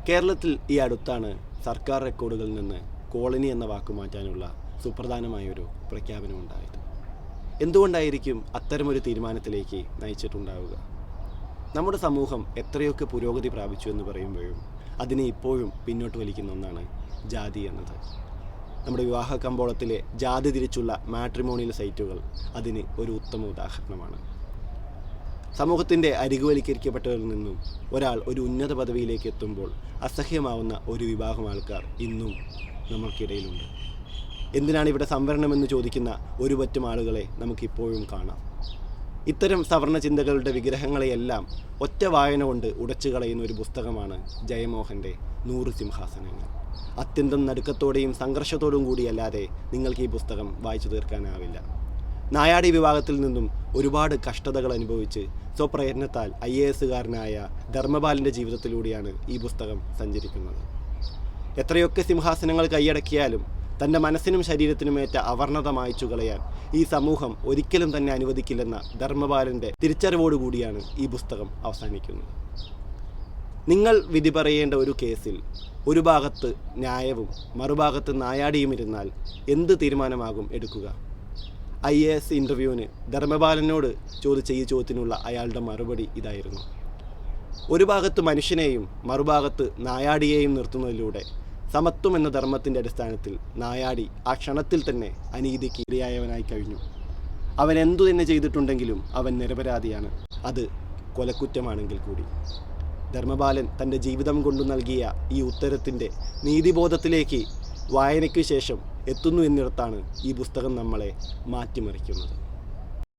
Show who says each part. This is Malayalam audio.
Speaker 1: കേരളത്തിൽ ഈ അടുത്താണ് സർക്കാർ റെക്കോർഡുകളിൽ നിന്ന് കോളനി എന്ന വാക്ക് മാറ്റാനുള്ള സുപ്രധാനമായൊരു പ്രഖ്യാപനമുണ്ടായത്. എന്തുകൊണ്ടായിരിക്കും അത്തരമൊരു തീരുമാനത്തിലേക്ക് നയിച്ചിട്ടുണ്ടാവുക? നമ്മുടെ സമൂഹം എത്രയൊക്കെ പുരോഗതി പ്രാപിച്ചു എന്ന് പറയുമ്പോഴും അതിനെ ഇപ്പോഴും പിന്നോട്ട് വലിക്കുന്ന ഒന്നാണ് ജാതി എന്നത്. നമ്മുടെ വിവാഹ കമ്പോളത്തിലെ ജാതി തിരിച്ചുള്ള മാട്രിമോണിയൽ സൈറ്റുകൾ അതിന് ഒരു ഉത്തമ ഉദാഹരണമാണ്. സമൂഹത്തിൻ്റെ അരികുവൽക്കരിക്കപ്പെട്ടവരിൽ നിന്നും ഒരാൾ ഒരു ഉന്നത പദവിയിലേക്ക് എത്തുമ്പോൾ അസഹ്യമാവുന്ന ഒരു വിഭാഗം ആൾക്കാർ ഇന്നും നമ്മൾക്കിടയിലുണ്ട്. എന്തിനാണ് ഇവിടെ സംവരണമെന്ന് ചോദിക്കുന്ന ഒരു പറ്റം ആളുകളെ നമുക്കിപ്പോഴും കാണാം. ഇത്തരം സവർണ ചിന്തകളുടെ വിഗ്രഹങ്ങളെയെല്ലാം ഒറ്റ വായന കൊണ്ട് ഉടച്ചു കളയുന്ന ഒരു പുസ്തകമാണ് ജയമോഹൻ്റെ 100 സിംഹാസനങ്ങൾ. അത്യന്തം നടുക്കത്തോടെയും സംഘർഷത്തോടും കൂടിയല്ലാതെ നിങ്ങൾക്ക് ഈ പുസ്തകം വായിച്ചു തീർക്കാനാവില്ല. നായാടി വിഭാഗത്തിൽ നിന്നും ഒരുപാട് കഷ്ടതകൾ അനുഭവിച്ച് സ്വപ്രയത്നത്താൽ IAS ധർമ്മപാലൻ്റെ ജീവിതത്തിലൂടെയാണ് ഈ പുസ്തകം സഞ്ചരിക്കുന്നത്. എത്രയൊക്കെ സിംഹാസനങ്ങൾ കൈയടക്കിയാലും തൻ്റെ മനസ്സിനും ശരീരത്തിനുമേറ്റ അവർണത മായ്ച്ചു കളയാൻ ഈ സമൂഹം ഒരിക്കലും തന്നെ അനുവദിക്കില്ലെന്ന ധർമ്മപാലൻ്റെ തിരിച്ചറിവോടുകൂടിയാണ് ഈ പുസ്തകം അവസാനിക്കുന്നത്. നിങ്ങൾ വിധി പറയേണ്ട ഒരു കേസിൽ ഒരു ഭാഗത്ത് ന്യായവും മറുഭാഗത്ത് നായാടിയും ഇരുന്നാൽ എന്ത് തീരുമാനമാകും എടുക്കുക? IAS ഇൻ്റർവ്യൂവിന് ധർമ്മപാലനോട് ചോദിച്ച ഈ ചോദ്യത്തിനുള്ള അയാളുടെ മറുപടി ഇതായിരുന്നു: ഒരു ഭാഗത്ത് മനുഷ്യനെയും മറുഭാഗത്ത് നായാടിയെയും നിർത്തുന്നതിലൂടെ സമത്വം എന്ന ധർമ്മത്തിൻ്റെ അടിസ്ഥാനത്തിൽ നായാടി ആ ക്ഷണത്തിൽ തന്നെ അനീതിക്ക് ഇരയായവനായി കഴിഞ്ഞു. അവൻ എന്തു തന്നെ ചെയ്തിട്ടുണ്ടെങ്കിലും അവൻ നിരപരാധിയാണ്, അത് കൊലക്കുറ്റമാണെങ്കിൽ കൂടി. ധർമ്മപാലൻ തൻ്റെ ജീവിതം കൊണ്ടു നൽകിയ ഈ ഉത്തരത്തിൻ്റെ നീതിബോധത്തിലേക്ക് വായനയ്ക്കു ശേഷം എത്തുന്നു എന്നിടത്താണ് ഈ പുസ്തകം നമ്മളെ മാറ്റിമറിക്കുന്നത്.